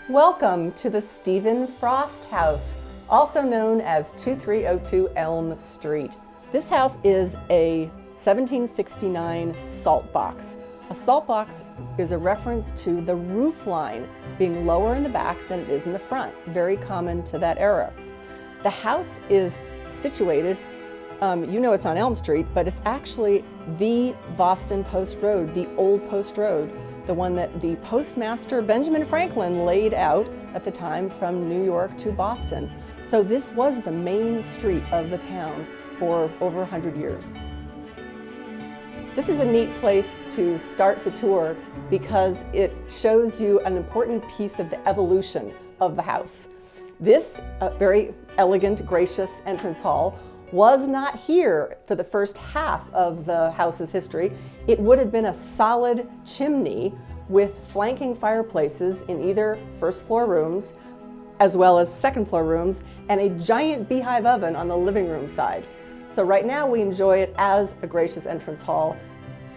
Welcome to the Stephen Frost House, also known as 2302 Elm Street. This house is a 1769 salt box. A salt box is a reference to the roof line being lower in the back than it is in the front, very common to that era. The house is situated, you know it's on Elm Street, but it's actually the Boston Post Road, the old Post Road, the one that the postmaster Benjamin Franklin laid out at the time from New York to Boston. So this was the main street of the town for over 100 years. This is a neat place to start the tour because it shows you an important piece of the evolution of the house. This very elegant, gracious entrance hall was not here for the first half of the house's history. It would have been a solid chimney with flanking fireplaces in either first floor rooms as well as second floor rooms and a giant beehive oven on the living room side. So right now we enjoy it as a gracious entrance hall,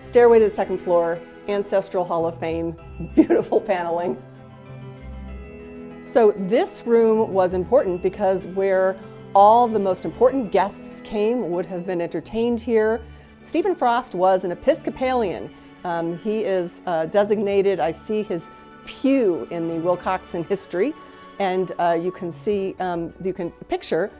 stairway to the second floor, ancestral hall of fame, beautiful paneling. So this room was important because where all the most important guests came would have been entertained here. Stephen Frost was an Episcopalian. He is designated, I see his pew in the Wilcoxon history, and you can see, you can picture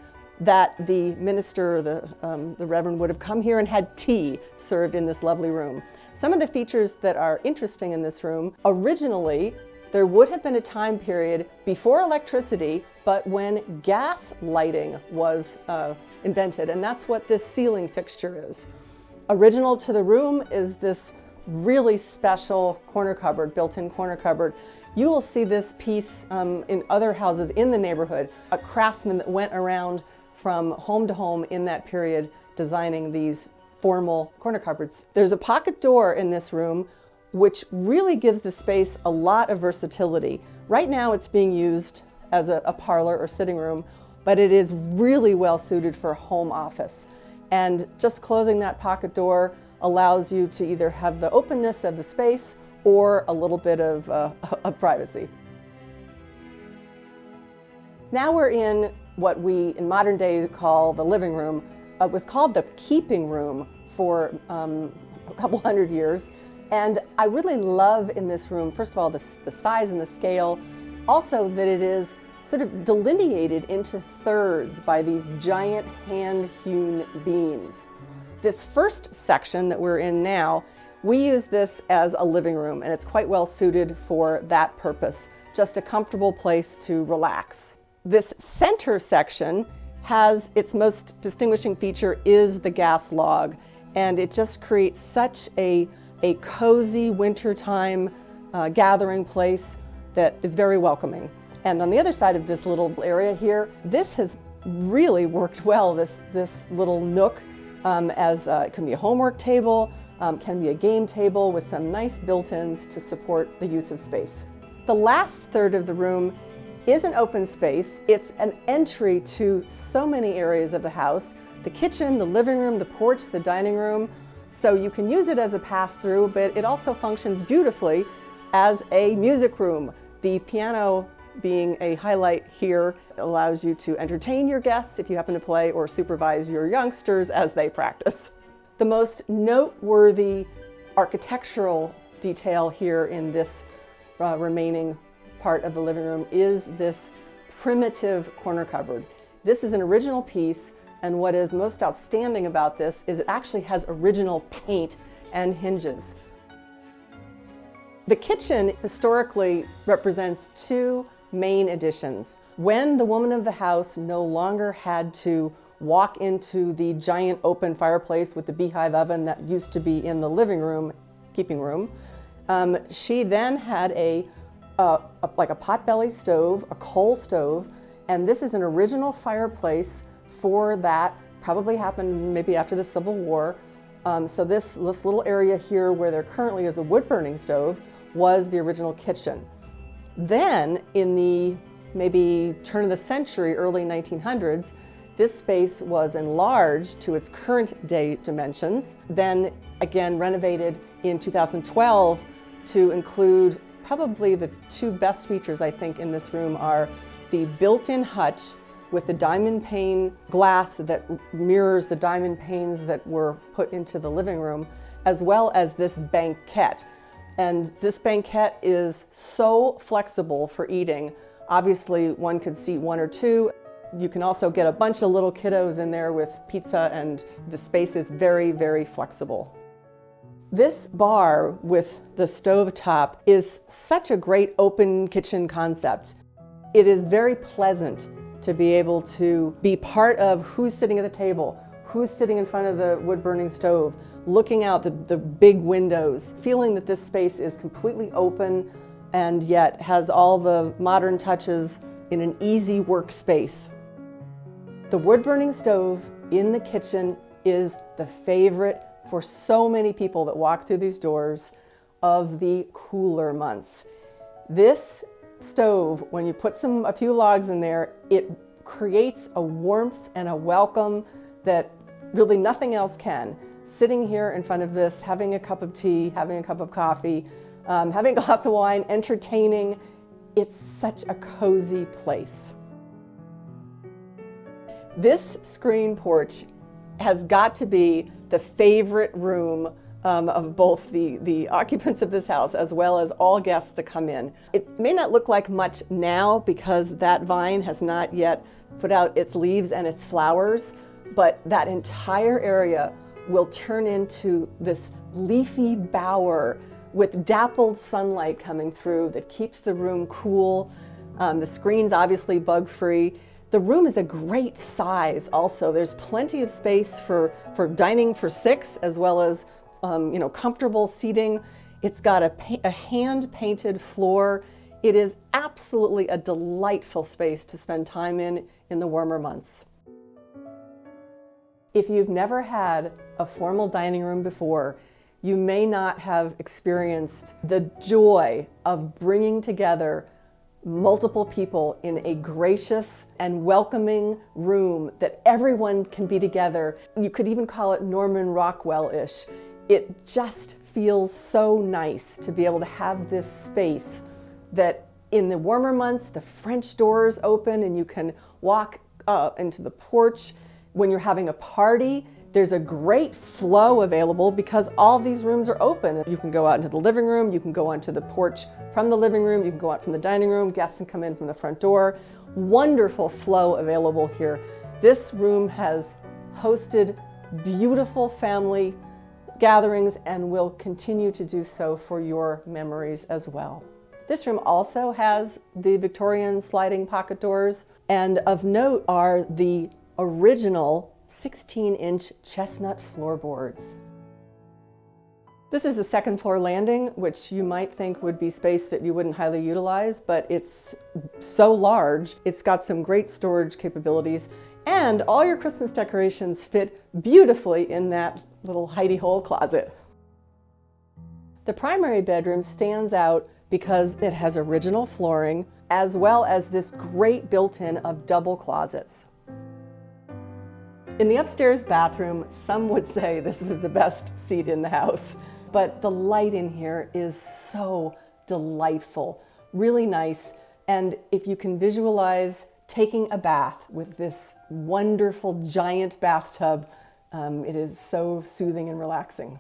that the minister, the Reverend, would have come here and had tea served in this lovely room. Some of the features that are interesting in this room, originally, there would have been a time period before electricity, but when gas lighting was invented, and that's what this ceiling fixture is. Original to the room is this really special corner cupboard, built-in corner cupboard. You will see this piece in other houses in the neighborhood, a craftsman that went around from home to home in that period designing these formal corner cupboards. There's a pocket door in this room which really gives the space a lot of versatility. Right now it's being used as a parlor or sitting room, but it is really well suited for home office. And just closing that pocket door allows you to either have the openness of the space or a little bit of privacy. Now we're in what we in modern day call the living room. It was called the keeping room for a couple hundred years. And I really love in this room, first of all, the size and the scale, also that it is sort of delineated into thirds by these giant hand-hewn beams. This first section that we're in now, we use this as a living room, and it's quite well suited for that purpose, just a comfortable place to relax. This center section has its most distinguishing feature is the gas log, and it just creates such a cozy wintertime gathering place that is very welcoming. And on the other side of this little area here, this has really worked well, this little nook, as it can be a homework table, can be a game table with some nice built-ins to support the use of space. The last third of the room is an open space. It's an entry to so many areas of the house: the kitchen, the living room, the porch, the dining room. So you can use it as a pass-through, but it also functions beautifully as a music room. The piano being a highlight here allows you to entertain your guests if you happen to play or supervise your youngsters as they practice. The most noteworthy architectural detail here in this remaining part of the living room is this primitive corner cupboard. This is an original piece, and what is most outstanding about this is it actually has original paint and hinges. The kitchen historically represents two main additions. When the woman of the house no longer had to walk into the giant open fireplace with the beehive oven that used to be in the living room, keeping room, she then had like a potbelly stove, a coal stove, and this is an original fireplace for that. Probably happened maybe after the Civil War. So this little area here where there currently is a wood-burning stove was the original kitchen. Then in the maybe turn of the century, early 1900s, this space was enlarged to its current day dimensions, then again renovated in 2012 to include Probably the two best features I think in this room are the built-in hutch with the diamond pane glass that mirrors the diamond panes that were put into the living room, as well as this banquette. And this banquette is so flexible for eating. Obviously, one could seat one or two. You can also get a bunch of little kiddos in there with pizza, and the space is very, very flexible. This bar with the stove top is such a great open kitchen concept. It is very pleasant to be able to be part of who's sitting at the table, who's sitting in front of the wood-burning stove, looking out the big windows, feeling that this space is completely open and yet has all the modern touches in an easy workspace. The wood-burning stove in the kitchen is the favorite for so many people that walk through these doors of the cooler months. This stove, when you put a few logs in there, it creates a warmth and a welcome that really nothing else can. Sitting here in front of this, having a cup of tea, having a cup of coffee, having a glass of wine, entertaining, it's such a cozy place. This screen porch has got to be the favorite room of both the occupants of this house as well as all guests that come in. It may not look like much now because that vine has not yet put out its leaves and its flowers, but that entire area will turn into this leafy bower with dappled sunlight coming through that keeps the room cool. The screen's obviously bug-free. The room is a great size also. There's plenty of space for dining for 6 as well as comfortable seating. It's got a hand-painted floor. It is absolutely a delightful space to spend time in the warmer months. If you've never had a formal dining room before, you may not have experienced the joy of bringing together multiple people in a gracious and welcoming room that everyone can be together. You could even call it Norman Rockwell-ish. It just feels so nice to be able to have this space that in the warmer months, the French doors open and you can walk into the porch. When you're having a party, there's a great flow available because all these rooms are open. You can go out into the living room, you can go onto the porch from the living room, you can go out from the dining room, guests can come in from the front door. Wonderful flow available here. This room has hosted beautiful family gatherings and will continue to do so for your memories as well. This room also has the Victorian sliding pocket doors, and of note are the original 16-inch chestnut floorboards. This is the second floor landing, which you might think would be space that you wouldn't highly utilize, but it's so large. It's got some great storage capabilities, and all your Christmas decorations fit beautifully in that little hidey-hole closet. The primary bedroom stands out because it has original flooring, as well as this great built-in of double closets. In the upstairs bathroom, some would say this was the best seat in the house, but the light in here is so delightful, really nice. And if you can visualize taking a bath with this wonderful giant bathtub, it is so soothing and relaxing.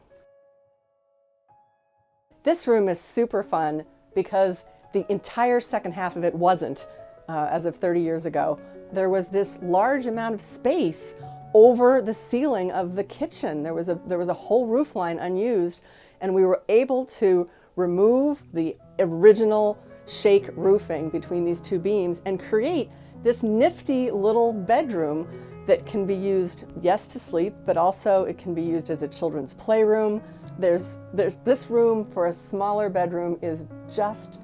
This room is super fun because the entire second half of it wasn't, as of 30 years ago. There was this large amount of space over the ceiling of the kitchen. There was a whole roof line unused, and we were able to remove the original shake roofing between these two beams and create this nifty little bedroom that can be used, yes, to sleep, but also it can be used as a children's playroom. There's this room for a smaller bedroom is just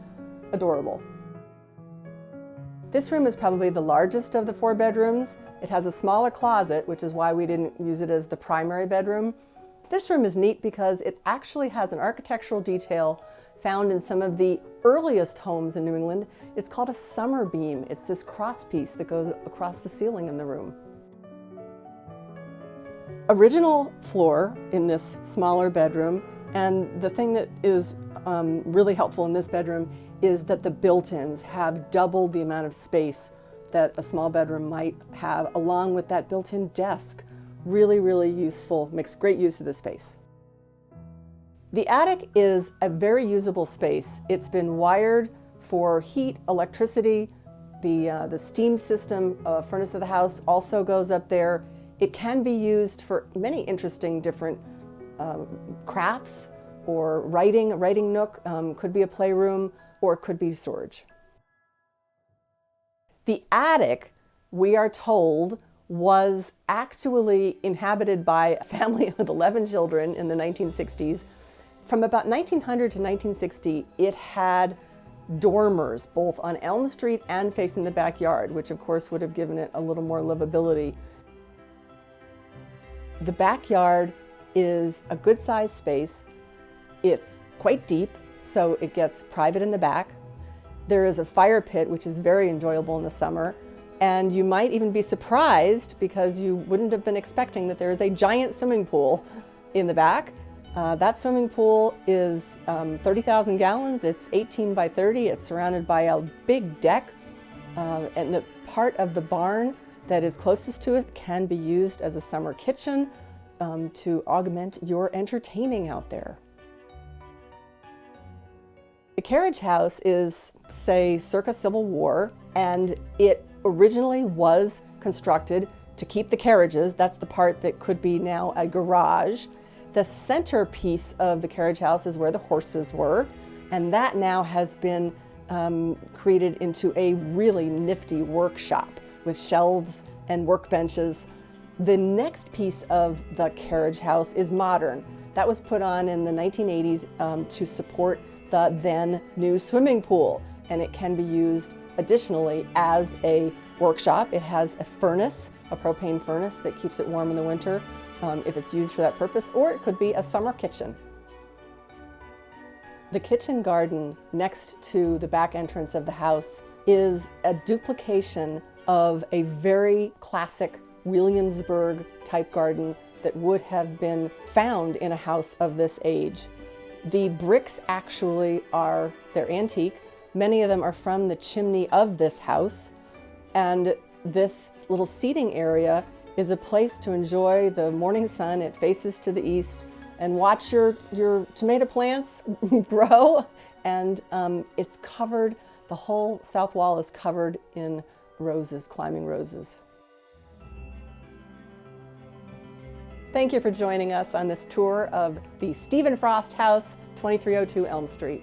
adorable. This room is probably the largest of the 4 bedrooms. It has a smaller closet, which is why we didn't use it as the primary bedroom. This room is neat because it actually has an architectural detail found in some of the earliest homes in New England. It's called a summer beam. It's this cross piece that goes across the ceiling in the room. Original floor in this smaller bedroom, and the thing that is really helpful in this bedroom is that the built-ins have doubled the amount of space that a small bedroom might have, along with that built-in desk. Really, really useful, makes great use of the space. The attic is a very usable space. It's been wired for heat, electricity. The steam system, furnace of the house, also goes up there. It can be used for many interesting different crafts or writing. A writing nook could be a playroom, or it could be storage. The attic, we are told, was actually inhabited by a family with 11 children in the 1960s. From about 1900 to 1960, it had dormers, both on Elm Street and facing the backyard, which of course would have given it a little more livability. The backyard is a good-sized space. It's quite deep, so it gets private in the back. There is a fire pit, which is very enjoyable in the summer. And you might even be surprised, because you wouldn't have been expecting, that there is a giant swimming pool in the back. That swimming pool is 30,000 gallons. It's 18 by 30. It's surrounded by a big deck. And the part of the barn that is closest to it can be used as a summer kitchen to augment your entertaining out there. The Carriage House is, say, circa Civil War, and it originally was constructed to keep the carriages. That's the part that could be now a garage. The centerpiece of the Carriage House is where the horses were, and that now has been created into a really nifty workshop with shelves and workbenches. The next piece of the Carriage House is modern. That was put on in the 1980s to support the then new swimming pool, and it can be used additionally as a workshop. It has a furnace, a propane furnace that keeps it warm in the winter if it's used for that purpose, or it could be a summer kitchen. The kitchen garden next to the back entrance of the house is a duplication of a very classic Williamsburg type garden that would have been found in a house of this age. The bricks actually they're antique. Many of them are from the chimney of this house. And this little seating area is a place to enjoy the morning sun. It faces to the east, and watch your tomato plants grow. And it's covered, the whole south wall is covered in roses, climbing roses. Thank you for joining us on this tour of the Stephen Frost House, 2302 Elm Street.